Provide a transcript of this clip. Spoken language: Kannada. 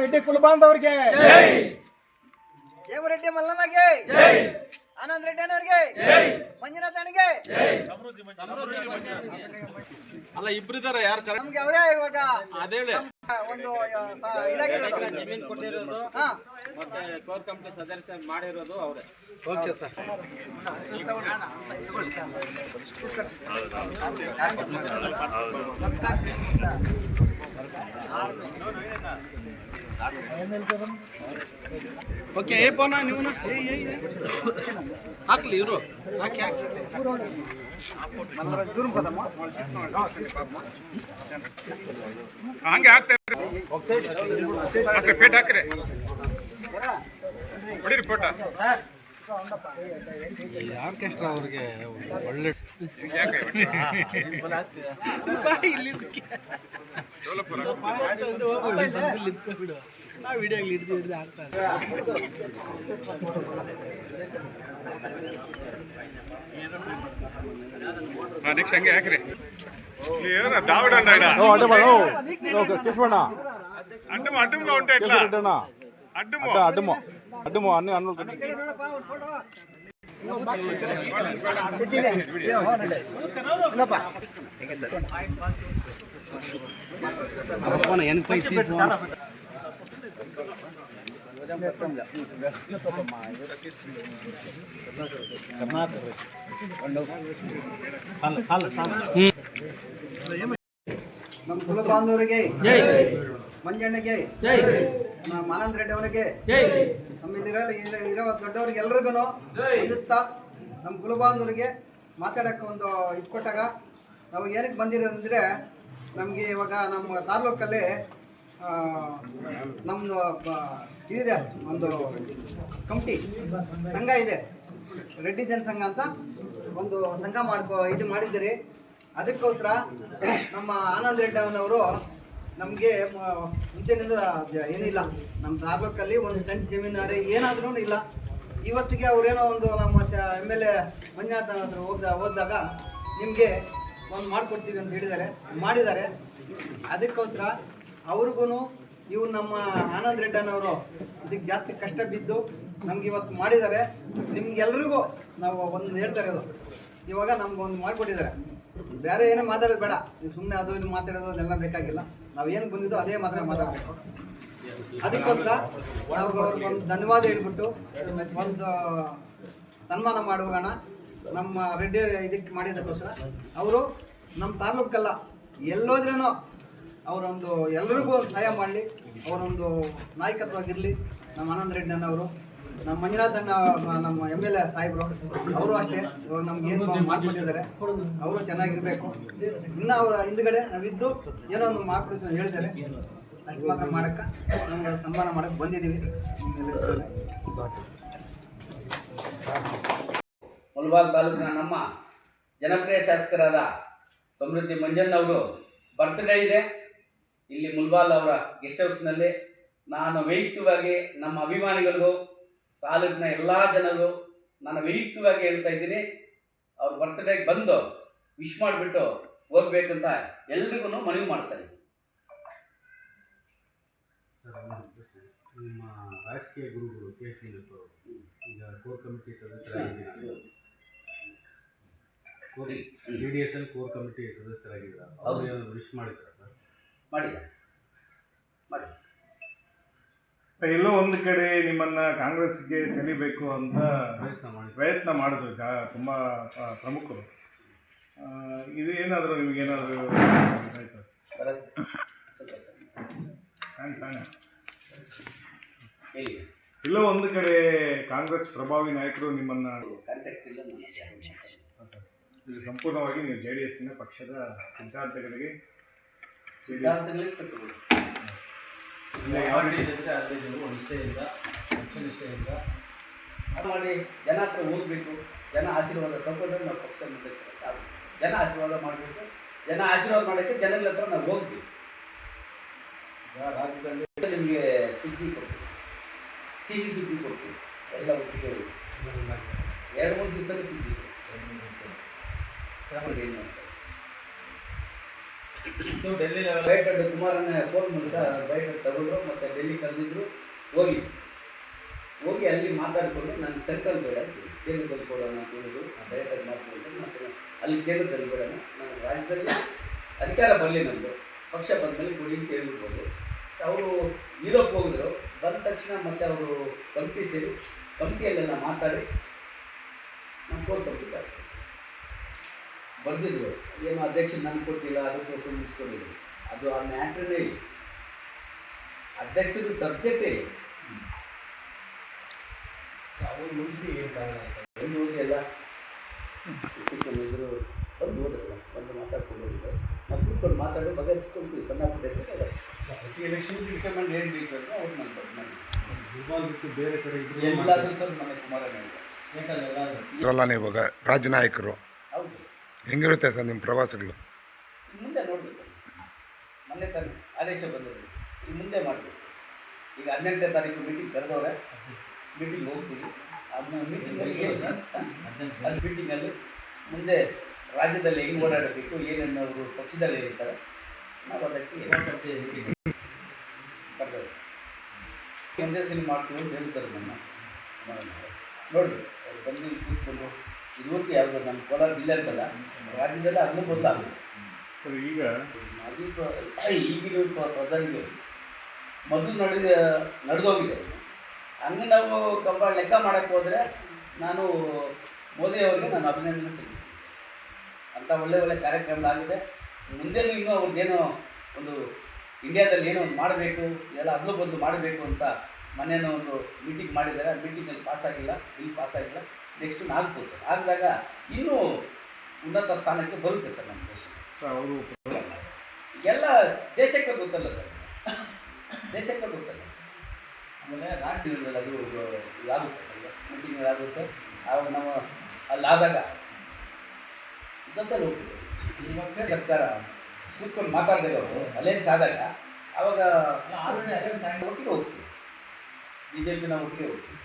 ರೆಡ್ಡಿ ಕುಲಬಾಂಧವರಿಗೆ, ಹೇಮರೆಡ್ಡಿ ಮಲ್ಲಮ್ಮಗೆ, ಆನಂದ್ ರೆಡ್ಡಿ ಅನ್ನೋರಿಗೆ, ಮಂಜುನಾಥ್ ಅಣ್ಣಗೆ. ಅಲ್ಲ ಇಬ್ಬರಿದಾರ ಯಾರು ನಮ್ಗೆ ಅವರೇ ಇವಾಗ ಅದೇಳಿ ಒಂದು ಇದಾಗಿರೋದು, ಜಮೀನು ಕೊಟ್ಟಿರೋದು ಮತ್ತೆ ಕೋರ್ ಕಮಿಟಿ ಸದಸ್ಯ ಮಾಡಿರೋದು ಅವರೇ. Okay sir. ಓಕೆ ಏ ಪೋನ ನೀವು ಹಾಕ್ಲಿ ಇವರು ಹಾಕಿ ಹಾಕಿ ಹಂಗೆ ಹಾಕ್ತಾರೆ ಪೇಟ್ ಹಾಕ್ರಿ ಹೊಡೀರಿ ಫೋಟೋ. ಆರ್ಕೆಸ್ಟ್ರಾ ಅವ್ರಿಗೆ ಒಳ್ಳೆ ನಾವು ವಿಡಿಯೋಗಳು ಹಿಡಿದು ಹಾಕ್ತಾರೆ. ನೆಕ್ಸ್ಟ್ ಹಂಗೆ ಹಾಕ್ರಿ. ದಾವಡ అడ్డము అడ్డముగా ఉంటే ఎట్లా అడ్డము అడ్డము అడ్డము అన్ని అన్ను ನಮ್ಮ ಕುಲ ಬಾಂಧವರಿಗೆ, ಮಂಜಣ್ಣಗೆ, ನಮ್ಮ ಆನಂದ್ ರೆಡ್ಡಿ ಅವರಿಗೆ, ನಮ್ಮಲ್ಲಿರೋ ದೊಡ್ಡವ್ರಿಗೆ ಎಲ್ರಿಗೂ ವಂದಿಸ್ತಾ, ನಮ್ಮ ಕುಲ ಬಾಂಧವರಿಗೆ ಮಾತಾಡಕ್ಕೆ ಒಂದು ಇದು ಕೊಟ್ಟಾಗ ನಾವು ಏನಕ್ಕೆ ಬಂದಿರೋದಂದರೆ, ನಮಗೆ ಇವಾಗ ನಮ್ಮ ತಾಲೂಕಲ್ಲಿ ನಮ್ಮದು ಇದಿದೆ, ಒಂದು ಕಮಿಟಿ ಸಂಘ ಇದೆ, ರೆಡ್ಡಿ ಜನಸಂಘ ಅಂತ ಒಂದು ಸಂಘ ಇದು ಮಾಡಿದ್ದೀರಿ. ಅದಕ್ಕೋಸ್ಕರ ನಮ್ಮ ಆನಂದ್ ರೆಡ್ಡಿ ಅವನವರು ನಮಗೆ ಮುಂಚೆನಿಂದ ಏನಿಲ್ಲ, ನಮ್ಮ ತಾಲೂಕಲ್ಲಿ ಒಂದು ಸೆಂಟ್ ಜಮೀನಾರೆ ಏನಾದ್ರೂ ಇಲ್ಲ. ಇವತ್ತಿಗೆ ಅವರೇನೋ ಒಂದು ನಮ್ಮ MLA ಮಂಜುನಾಥ ಹತ್ರ ಹೋದಾಗ ನಿಮಗೆ ಒಂದು ಮಾಡಿಕೊಡ್ತೀವಿ ಅಂತ ಮಾಡಿದ್ದಾರೆ. ಅದಕ್ಕೋಸ್ಕರ ಅವ್ರಿಗೂ ಇವ್ರು ನಮ್ಮ ಆನಂದ್ ರೆಡ್ಡನವರು ಇದಕ್ಕೆ ಜಾಸ್ತಿ ಕಷ್ಟ ಬಿದ್ದು ನಮ್ಗೆ ಇವತ್ತು ಮಾಡಿದ್ದಾರೆ. ನಿಮ್ಗೆಲ್ರಿಗೂ ನಾವು ಒಂದು ಹೇಳ್ತಾ ಇರೋದು, ಇವಾಗ ನಮ್ಗೆ ಒಂದು ಮಾಡಿಕೊಟ್ಟಿದ್ದಾರೆ. ಬೇರೆ ಏನೋ ಮಾತಾಡೋದು ಬೇಡ, ನೀವು ಸುಮ್ಮನೆ ಅದು ಇದು ಮಾತಾಡೋದು ಅದೆಲ್ಲ ಬೇಕಾಗಿಲ್ಲ. ನಾವು ಏನು ಬಂದಿದ್ದೋ ಅದೇ ಮಾತ್ರ ಮಾತಾಡಬೇಕು. ಅದಕ್ಕೋಸ್ಕರ ನಾವು ಅವ್ರಿಗೊಂದು ಧನ್ಯವಾದ ಹೇಳ್ಬಿಟ್ಟು ಒಂದು ಸನ್ಮಾನ ಮಾಡುವಾಗಣ ನಮ್ಮ ರೆಡ್ಡಿ ಇದಕ್ಕೆ ಮಾಡಿದ್ದಕ್ಕೋಸ್ಕರ ಅವರು ನಮ್ಮ ತಾಲೂಕಲ್ಲ ಎಲ್ಲೋದ್ರೇನೋ ಅವರೊಂದು ಎಲ್ರಿಗೂ ಸಹಾಯ ಮಾಡಲಿ, ಅವರೊಂದು ನಾಯಕತ್ವವಾಗಿರಲಿ. ನಮ್ಮ ಆನಂದ್ ರೆಡ್ಡಿ ಅಣ್ಣವರು, ನಮ್ಮ ಮಂಜುನಾಥ್ ಅಣ್ಣ, ನಮ್ಮ MLA ಸಾಹೇಬರು ಅವರು ಅಷ್ಟೇ ಇವಾಗ ನಮ್ಗೆ ಏನು ಮಾಡ್ಕೊಟ್ಟಿದ್ದಾರೆ. ಅವರು ಚೆನ್ನಾಗಿರ್ಬೇಕು. ಇನ್ನು ಅವರ ಹಿಂದ್ಗಡೆ ನಾವಿದ್ದು ಏನೋ ಒಂದು ಮಾಡ್ಕೊಡ್ತೀವಿ ಅಂತ ಹೇಳಿದ್ದಾರೆ. ಅಷ್ಟು ಮಾತ್ರ ಮಾಡೋಕ್ಕೆ ನಮ್ಗೆ ಸನ್ಮಾನ ಮಾಡೋಕ್ಕೆ ಬಂದಿದ್ದೀವಿ. ಮುಳಬಾಲ್ ತಾಲೂಕಿನ ನಮ್ಮ ಜನಪ್ರಿಯ ಶಾಸಕರಾದ ಸಮೃದ್ಧಿ ಮಂಜಣ್ಣವರು ಬರ್ತ್ಡೇ ಇದೆ. ಇಲ್ಲಿ ಮುಳಬಾಲ್ ಅವರ ಗೆಸ್ಟ್ ಹೌಸ್ನಲ್ಲಿ ನಾನು ವೈಯಕ್ತಿಕವಾಗಿ ನಮ್ಮ ಅಭಿಮಾನಿಗಳಿಗೂ ತಾಲೂಕಿನ ಎಲ್ಲ ಜನರು ನಾನು ವೈಯಕ್ತಿಕವಾಗಿ ಹೇಳ್ತಾ ಇದ್ದೀನಿ, ಅವ್ರ ಬರ್ತ್ಡೇಗೆ ಬಂದು ವಿಶ್ ಮಾಡಿಬಿಟ್ಟು ಹೋಗ್ಬೇಕಂತ ಎಲ್ರಿಗೂ ಮನವಿ ಮಾಡ್ತಾ ಇದ್ದೀನಿ. ನಿಮ್ಮ ರಾಜಕೀಯ ಗುರುಗಳು ಈಗ ಕೋರ್ ಕಮಿಟಿ ಸದಸ್ಯರಾಗಿದ್ದಾರೆ, DDSL ಕೋರ್ ಕಮಿಟಿ ಸದಸ್ಯರಾಗಿದ್ದಾರೆ, ಅವರು ಏನಾದ್ರು ವಿಶ್ ಮಾಡಿದ್ದಾರೆ ಸರ್? ಮಾಡಿದ್ದಾರೆ. ಎಲ್ಲೋ ಒಂದು ಕಡೆ ನಿಮ್ಮನ್ನ ಕಾಂಗ್ರೆಸ್ಗೆ ಸೆಳಿಬೇಕು ಅಂತ ಪ್ರಯತ್ನ ಮಾಡಿದ್ರು ತುಂಬ ಪ್ರಮುಖರು. ಇದು ಏನಾದರೂ ನಿಮಗೇನಾದರೂ ಎಲ್ಲೋ ಒಂದು ಕಡೆ ಕಾಂಗ್ರೆಸ್ ಪ್ರಭಾವಿ ನಾಯಕರು ನಿಮ್ಮನ್ನ ಸಂಪೂರ್ಣವಾಗಿ ನೀವು JDSನ ಪಕ್ಷದ ಸಿದ್ಧಾಂತಗಳಿಗೆ ಯಾವ ರೀತಿ ಇದ್ದರೆ ಅದೇ ನಿಷ್ಠೆಯಿಂದ ಪಕ್ಷನಿಷ್ಠೆಯಿಂದ ಮಾಡಿ ಜನ ಹತ್ರ ಹೋಗಬೇಕು. ಜನ ಆಶೀರ್ವಾದ ತಗೊಂಡ್ರೆ ನಾವು ಪಕ್ಷ ಮುಂದಕ್ಕೆ ಜನ ಆಶೀರ್ವಾದ ಮಾಡಬೇಕು. ಜನ ಆಶೀರ್ವಾದ ಮಾಡೋಕ್ಕೆ ಜನಗಳ ಹತ್ರ ನಾವು ಹೋಗ್ತೀವಿ. ರಾಜ್ಯದಲ್ಲಿ ನಿಮಗೆ ಸುದ್ದಿ ಕೊಡ್ತೀವಿ, ಸಿಹಿ ಸುದ್ದಿ ಕೊಡ್ತೀವಿ. ಎಲ್ಲ ಒಟ್ಟಿಗೆ 2-3 ದಿವಸದಲ್ಲಿ ಸುದ್ದಿ ಬೈಕಟ್ಟು ಕುಮಾರನ ಫೋನ್ ಮೂಲಕ ಬೈಕಟ್ಟು ತಗೊಂಡ್ರು ಮತ್ತು ಡೆಲ್ಲಿ ಕರೆದಿದ್ರು ಹೋಗಿ ಅಲ್ಲಿ ಮಾತಾಡಿಕೊಂಡು ನನಗೆ ಸರ್ಕಲ್ ಬೇಡ ಕೇಂದ್ರದಲ್ಲಿ ಕೊಡೋಣ ಅಂತ ಹೇಳಿದ್ರು ಡೈರೆಕ್ಟಾಗಿ ಮಾತಾಡಿಕೊಂಡು ನಾನು ಅಲ್ಲಿ ಕೇಂದ್ರದಲ್ಲಿ ಬೇಡ ನಾನು ರಾಜ್ಯದಲ್ಲಿ ಅಧಿಕಾರ ಬರಲಿ ನಮ್ಮದು ಪಕ್ಷ ಬಂದಮೇಲೆ ಕೊಡಿ ಅಂತ ಹೇಳ್ಬಿಡ್ಬೋದು. ಅವರು ಯುರೋಪ್ ಹೋಗಿದ್ರು, ಬಂದ ತಕ್ಷಣ ಮತ್ತೆ ಅವರು ಕಮಿಟಿ ಸೇರಿ ಕಮಿಟಿಯಲ್ಲೆಲ್ಲ ಮಾತಾಡಿ ನಮ್ಮ ಕೋರ್ ಕಮಿಟಿ ಬರ್ದಿದ್ರು. ಏನು ಅಧ್ಯಕ್ಷ ನನಗೆ ಕೊಟ್ಟಿಲ್ಲ, ಅದಕ್ಕೋಸ್ಕರ ಮುಗಿಸ್ಕೊಂಡಿದ್ರು. ಅದು ಆ ಮ್ಯಾಟ್ರನ್ನೇ ಇಲ್ಲ, ಅಧ್ಯಕ್ಷದ ಸಬ್ಜೆಕ್ಟೇ ಇಲ್ಲ. ಅವ್ರು ಮುಗಿಸಿ ಬಂದು ಹೋಗಿ ಎಲ್ಲ ಇದ್ರು, ಬಂದು ಹೋದ್ರಲ್ಲ, ಬಂದು ಮಾತಾಡ್ಕೊಂಡು ಹೋಗಿದ್ರು. ನಾವು ಕೂತ್ಕೊಂಡು ಮಾತಾಡಿ ಬಗೆಹರಿಸ್ಕೊಂಡ್ವಿ. ಸಣ್ಣ ಪುಟ್ಟ ಎಲೆಕ್ಷನ್ ರಿಕಮೆಂಡ್ ಏನು ಬೇಕು ಅಂದರೆ ಅವ್ರು ನಾನು ಬಿಟ್ಟು ಬೇರೆ ಕಡೆ ಇದ್ರು ಎಲ್ಲಾದರೂ ಸ್ವಲ್ಪ ಮನೆ ಕುಮಾರಣ್ಣ ಇದೆ ಸ್ಟೇಟಲ್ಲಿ ಎಲ್ಲಾದರೂ ಇರಲ್ಲ ಇವಾಗ ರಾಜ್ಯ ನಾಯಕರು ಹೌದು. ಹೆಂಗಿರುತ್ತೆ ಸರ್ ನಿಮ್ಮ ಪ್ರವಾಸಗಳು? ಮುಂದೆ ನೋಡಬೇಕು, ಮೊನ್ನೆ ತಾನೇ ಆದೇಶ ಬಂದಿದೆ, ಇನ್ನು ಮುಂದೆ ಮಾಡಬೇಕು. ಈಗ 18ನೇ ತಾರೀಕು ಮೀಟಿಂಗ್ ಕರೆದವ್ರೆ, ಮೀಟಿಂಗ್ ಹೋಗ್ತೀವಿ. ಆ ಮೀಟಿಂಗಲ್ಲಿ ಅದು ಮೀಟಿಂಗಲ್ಲಿ ಮುಂದೆ ರಾಜ್ಯದಲ್ಲಿ ಹೆಂಗೆ ಓಡಾಡಬೇಕು, ಏನೇನು ಅವರು ಪಕ್ಷದಲ್ಲಿ ಇರ್ತಾರೆ, ನಾವು ಅದಕ್ಕೆ ಬರ್ತೇವೆ. ಒಂದೇ ಸಲ ಮಾಡ್ತೀವಿ ಅಂತ ಹೇಳ್ತಾರೆ. ನಮ್ಮ ನೋಡಿ ಅವ್ರು ಬಂದು ಕೂತ್ಕೊಂಡು ಇದುವರೆಗೂ ಯಾವುದು ನಮ್ಮ ಕೋಲಾರ ಜಿಲ್ಲೆ ಅಂತಲ್ಲ, ರಾಜ್ಯದಲ್ಲೇ ಅದನ್ನು ಬದಲಾಗಬೇಕು. ಸರ್ ಈಗ ಈಗಿನ ಪ್ರಧಾನಿಗಳು ಮೊದಲು ನಡೆದೋಗಿದೆ. ಹಂಗೆ ನಾವು ಲೆಕ್ಕ ಮಾಡೋಕ್ಕೆ ಹೋದರೆ ನಾನು ಮೋದಿ ಅವರಿಗೆ ನಾನು ಅಭಿನಂದನೆ ಸಲ್ಲಿಸ್ತೀನಿ. ಅಂಥ ಒಳ್ಳೆ ಕಾರ್ಯಕ್ರಮಗಳಾಗಿದೆ. ಮುಂದೆನೂ ಇನ್ನೂ ಅವ್ರದ್ದೇನೋ ಒಂದು ಇಂಡಿಯಾದಲ್ಲಿ ಏನೋ ಒಂದು ಮಾಡಬೇಕು, ಎಲ್ಲ ಅದಲು ಬದಲು ಮಾಡಬೇಕು ಅಂತ ಮೊನ್ನೆನೋ ಒಂದು ಮೀಟಿಂಗ್ ಮಾಡಿದ್ದಾರೆ. ಆ ಮೀಟಿಂಗಲ್ಲಿ ಪಾಸಾಗಿಲ್ಲ, ಬಿಲ್ ಪಾಸಾಗಿಲ್ಲ. ನೆಕ್ಸ್ಟು 4 ವರ್ಷ ಆಗಿದಾಗ ಇನ್ನೂ ಉನ್ನತ ಸ್ಥಾನಕ್ಕೆ ಬರುತ್ತೆ ಸರ್ ನಮ್ಮ ದೇಶ. ಅವರು ಎಲ್ಲ ದೇಶಕ್ಕೆ ಗೊತ್ತಲ್ಲ ಸರ್, ದೇಶಕ್ಕೆ ಗೊತ್ತಲ್ಲ. ಆಮೇಲೆ ರಾಜ್ಯದಲ್ಲಿ ಅದು ಆಗುತ್ತೆ ಸರ್, ಮೀಟಿಂಗ್ ಆಗುತ್ತೆ. ಆವಾಗ ನಾವು ಅಲ್ಲಾದಾಗ ಗೊತ್ತಲ್ಲಿ ಹೋಗ್ತೀವಿ. ಇವಾಗ ಸರ್ಕಾರ ಕೂತ್ಕೊಂಡು ಮಾತಾಡಿದಾಗ ಅವರು ಅಲೈನ್ಸ್ ಆದಾಗ ಆವಾಗ ಆಲ್ರೆಡಿ ಅದೇ ಒಟ್ಟಿಗೆ ಹೋಗ್ತೀವಿ, BJP ನಾವು ಒಟ್ಟಿಗೆ ಹೋಗ್ತೀವಿ.